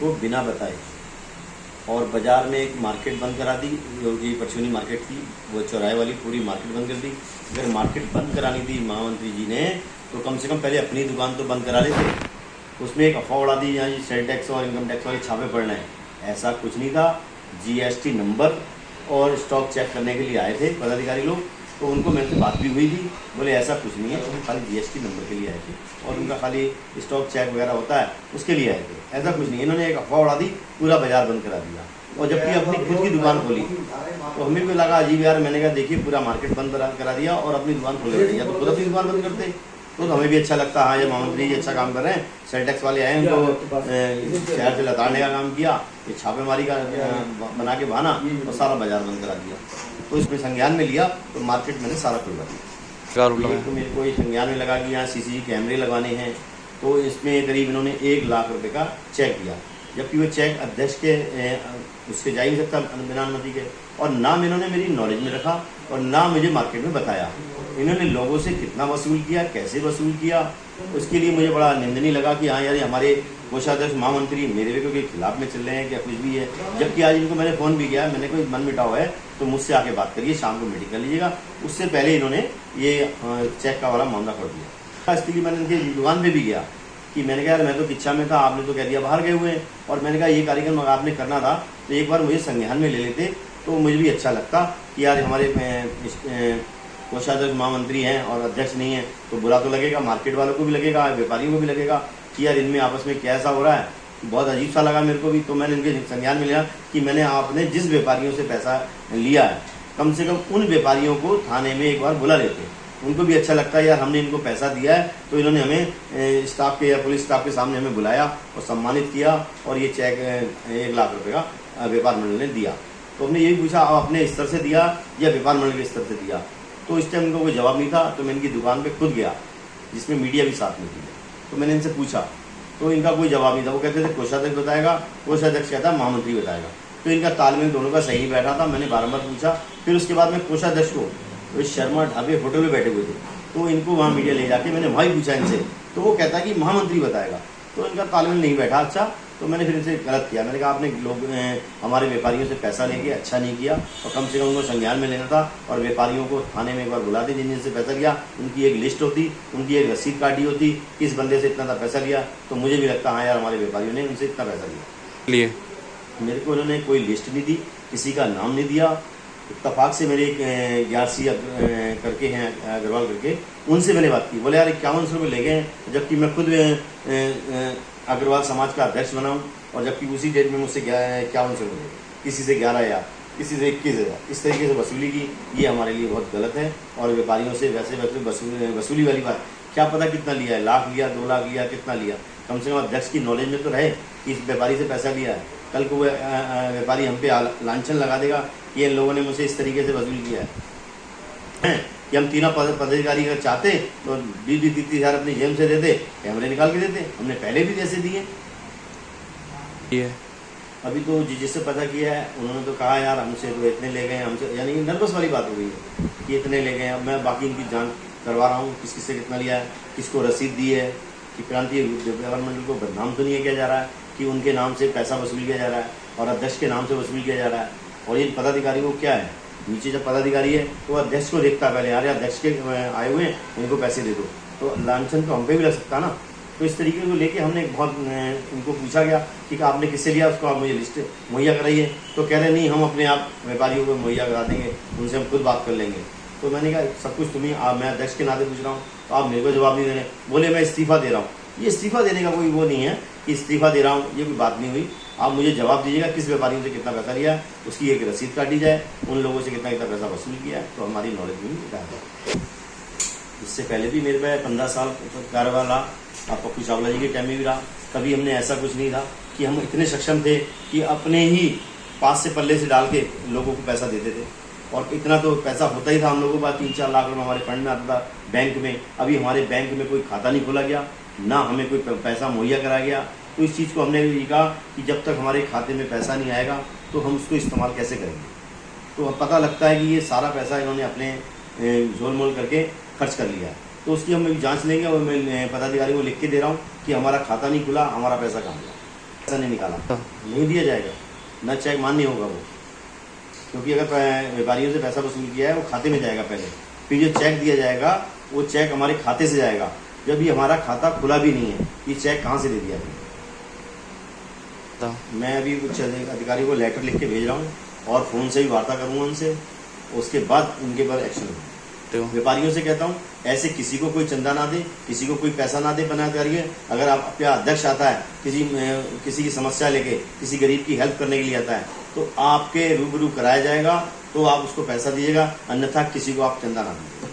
को बिना बताए और बाज़ार में एक मार्केट बंद करा दी, जो कि परचूनी मार्केट थी, वो चौराहे वाली पूरी मार्केट बंद कर दी। अगर मार्केट बंद करानी थी महामंत्री जी ने तो कम से कम पहले अपनी दुकान तो बंद करा लेते। उसमें एक अफवाह उड़ा दी, यहाँ सेल टैक्स और इनकम टैक्स वाले छापे पड़ना है, ऐसा कुछ नहीं था। जीएसटी नंबर और स्टॉक चेक करने के लिए आए थे पदाधिकारी लोग, तो उनको मेरे से बात भी हुई थी, बोले ऐसा कुछ नहीं है, हम खाली जीएसटी नंबर के लिए आए थे और उनका खाली स्टॉक चेक वगैरह होता है उसके लिए आए थे, ऐसा कुछ नहीं। इन्होंने एक अफवाह उड़ा दी, पूरा बाजार बंद करा दिया। और जबकि अपनी खुद की दुकान खोली तो हमें भी लगा अजीब यार, मैंने कहा देखिए पूरा मार्केट बंद करा दिया और अपनी दुकान खोल रही है, तो खुद अपनी दुकान बंद करते तो हमें भी अच्छा लगता। हाँ, ये महामंत्री जी अच्छा काम कर रहे हैं, सेल टैक्स वाले आए उनको शहर से लताड़ने का काम किया, ये छापेमारी का बना के बहाना और सारा बाजार बंद करा दिया। तो इसमें संज्ञान में लिया तो मार्केट मैंने सारा खुलवा दिया। तो मेरे को ये संज्ञान में लगा कि यहाँ सीसीटीवी कैमरे लगाने हैं, तो इसमें करीब इन्होंने 1 लाख रुपए का चेक दिया, जबकि वो चेक अध्यक्ष के उसके जा ही नहीं सकता बिना अनुमति के, और नाम इन्होंने मेरी नॉलेज में रखा और ना मुझे मार्केट में बताया। इन्होंने लोगों से कितना वसूल किया, कैसे वसूल किया, उसके लिए मुझे बड़ा निंदनीय लगा कि हाँ यार हमारे कोषाध्यक्ष महामंत्री मेरे के खिलाफ में चल रहे हैं क्या कुछ भी है। जबकि आज इनको मैंने फ़ोन भी किया, मैंने कोई मन मिटाव है तो मुझसे आके बात करिए, शाम को मीटिंग कर लीजिएगा। उससे पहले इन्होंने ये चेक का वाला मामला कर दिया। इसके लिए मैंने इनकी दुकान पर भी गया कि मैंने कहा यार मैं तो किच्छा में था, आपने तो कह दिया बाहर गए हुए हैं, और मैंने कहा ये कार्यक्रम आपने करना था तो एक बार मुझे संज्ञान में ले लेते तो मुझे भी अच्छा लगता कि यार हमारे कोषाध्यक्ष महामंत्री हैं और अध्यक्ष नहीं है तो बुरा तो लगेगा, मार्केट वालों को भी लगेगा, व्यापारियों को भी लगेगा कि यार इनमें आपस में क्या ऐसा हो रहा है। बहुत अजीब सा लगा मेरे को भी। तो मैंने इनके संज्ञान में लिया कि मैंने आपने जिस व्यापारियों से पैसा लिया है कम से कम उन व्यापारियों को थाने में एक बार बुला लेते, उनको भी अच्छा लगता है यार हमने इनको पैसा दिया है तो इन्होंने हमें स्टाफ के या पुलिस स्टाफ के सामने हमें बुलाया और सम्मानित किया और ये चेक 1 लाख रुपए का व्यापार मंडल ने दिया। तो हमने यही पूछा आप अपने स्तर से दिया या व्यापार मंडल के स्तर से दिया, तो इस टाइम इनको कोई जवाब नहीं था। तो मैं इनकी दुकान पे खुद गया जिसमें मीडिया भी साथ में थी, तो मैंने इनसे पूछा तो इनका कोई जवाब नहीं था। वो कहते थे कोषाध्यक्ष बताएगा, कोषाध्यक्ष कहता महामंत्री बताएगा। तो इनका तालमेल दोनों का सही बैठा था। मैंने बारम्बार पूछा, फिर उसके बाद में कोषाध्यक्ष को तो शर्मा ढाबे होटल में बैठे हुए थे, तो इनको वहाँ मीडिया ले जाके मैंने वहाँ ही पूछा इनसे, तो वो कहता कि महामंत्री बताएगा। तो इनका तालमेल नहीं बैठा अच्छा, तो मैंने फिर इनसे गलत किया। मैंने कहा आपने लोग हमारे व्यापारियों से पैसा लेके अच्छा नहीं किया और कम से कम उनको संज्ञान में लेना था और व्यापारियों को थाने में एक बार बुलाते जिन जिनसे पैसा लिया, उनकी एक लिस्ट होती, उनकी एक रसीद काटी होती, किस बंदे से इतना पैसा लिया, तो मुझे भी लगता हाँ यार हमारे व्यापारियों ने उनसे इतना पैसा लिया। मेरे को उन्होंने कोई लिस्ट नहीं दी, किसी का नाम नहीं दिया। इत्तफाक से मेरे एक ग्यारसी करके हैं अग्रवाल करके, उनसे मैंने बात की। बोले यार 5100 रुपये ले गए, जबकि मैं खुद अग्रवाल समाज का अध्यक्ष बना हूँ और जबकि उसी डेट में मुझसे 5100 रुपये, किसी से 11,000, किसी से 21,000, इस तरीके से वसूली की। ये हमारे लिए बहुत गलत है। और व्यापारियों से वैसे वसूली वाली बात, क्या पता कितना लिया है, लाख लिया, 2 लाख लिया, कितना लिया, कम से कम अध्यक्ष की नॉलेज में तो रहे कि इस व्यापारी से पैसा लिया है। कल को व्यापारी हम पे लांछन लगा देगा कि इन लोगों ने मुझसे इस तरीके से वसूल किया है कि हम 3 पदाधिकारी अगर चाहते तो 20-30 हज़ार अपनी जेब से देते, कैमरे निकाल के देते, हमने पहले भी जैसे दिए। अभी तो जिससे पता किया है उन्होंने तो कहा यार हमसे तो इतने ले गए, हमसे, यानी नर्वस वाली बात हो गई है कि इतने ले गए। अब मैं बाकी इनकी जांच करवा रहा हूँ किस किससे कितना लिया है, किसको रसीद दी है, कि क्रांति व्यापार मंडल को बदनाम तो नहीं किया जा रहा है कि उनके नाम से पैसा वसूल किया जा रहा है और अध्यक्ष के नाम से वसूल किया जा रहा है। और ये पदाधिकारी को क्या है, नीचे जब पदाधिकारी है तो अध्यक्ष को देखता है पहले, यार अध्यक्ष के आए हुए हैं इनको पैसे दे दो, तो लांछन तो हम पे भी लग सकता ना। तो इस तरीके को लेके हमने बहुत इनको पूछा गया कि आपने किससे लिया, उसको आप मुझे लिस्ट मुहैया कराइए। तो कह रहे नहीं हम अपने आप व्यापारियों को मुहैया करा देंगे, उनसे हम खुद बात कर लेंगे। तो मैंने कहा सब कुछ तुम्हें, मैं अध्यक्ष के नाते पूछ रहा हूँ तो आप मेरे को जवाब नहीं दे रहे। बोले मैं इस्तीफा दे रहा हूँ। ये इस्तीफा देने का कोई वो नहीं है कि इस्तीफा दे रहा हूँ, ये कोई बात नहीं हुई। आप मुझे जवाब दीजिएगा किस व्यापारियों से कितना पैसा लिया है, उसकी एक रसीद काटी जाए, उन लोगों से कितना कितना पैसा वसूल किया है, तो हमारी नॉलेज में भी जाए। इससे पहले भी मेरे पे 15 साल कार्यकाल रहा, आप पप्पू चावला जी के टाइम में भी रहा। कभी हमने ऐसा कुछ नहीं था कि हम इतने सक्षम थे कि अपने ही पास से पल्ले से डाल के लोगों को पैसा देते थे। और इतना तो पैसा होता ही था हम लोगों के पास, 3-4 लाख रुपये हमारे फंड में आता था बैंक में। अभी हमारे बैंक में कोई खाता नहीं खोला गया, ना हमें कोई पैसा मुहैया कराया गया। तो इस चीज़ को हमने भी कहा कि जब तक हमारे खाते में पैसा नहीं आएगा तो हम उसको इस्तेमाल कैसे करेंगे। तो अब पता लगता है कि ये सारा पैसा इन्होंने अपने झोल मोल करके खर्च कर लिया है। तो उसकी हम जांच लेंगे और मैं पदाधिकारी को लिख के दे रहा हूँ कि हमारा खाता नहीं खुला, हमारा पैसा कहाँ गया। पैसा नहीं निकाला, नहीं दिया जाएगा, न चेक मान्य होगा वो, क्योंकि अगर व्यापारियों से पैसा वसूल किया है वो खाते में जाएगा पहले, फिर जो चेक दिया जाएगा वो चेक हमारे खाते से जाएगा, जब ये हमारा खाता खुला भी नहीं है, ये चेक कहाँ से दे दिया है। मैं अभी कुछ अधिकारी को लेटर लिख के भेज रहा हूँ और फ़ोन से भी वार्ता करूँगा उनसे, उसके बाद उनके पर एक्शन होगा। तो व्यापारियों से कहता हूँ ऐसे किसी को कोई चंदा ना दे, किसी को कोई पैसा ना दे बना करिए। अगर आपका अध्यक्ष आता है किसी की समस्या लेके, किसी गरीब की हेल्प करने के लिए आता है, तो आपके रूबरू कराया जाएगा, तो आप उसको पैसा दीजिएगा, अन्यथा किसी को आप चंदा ना दीजिए।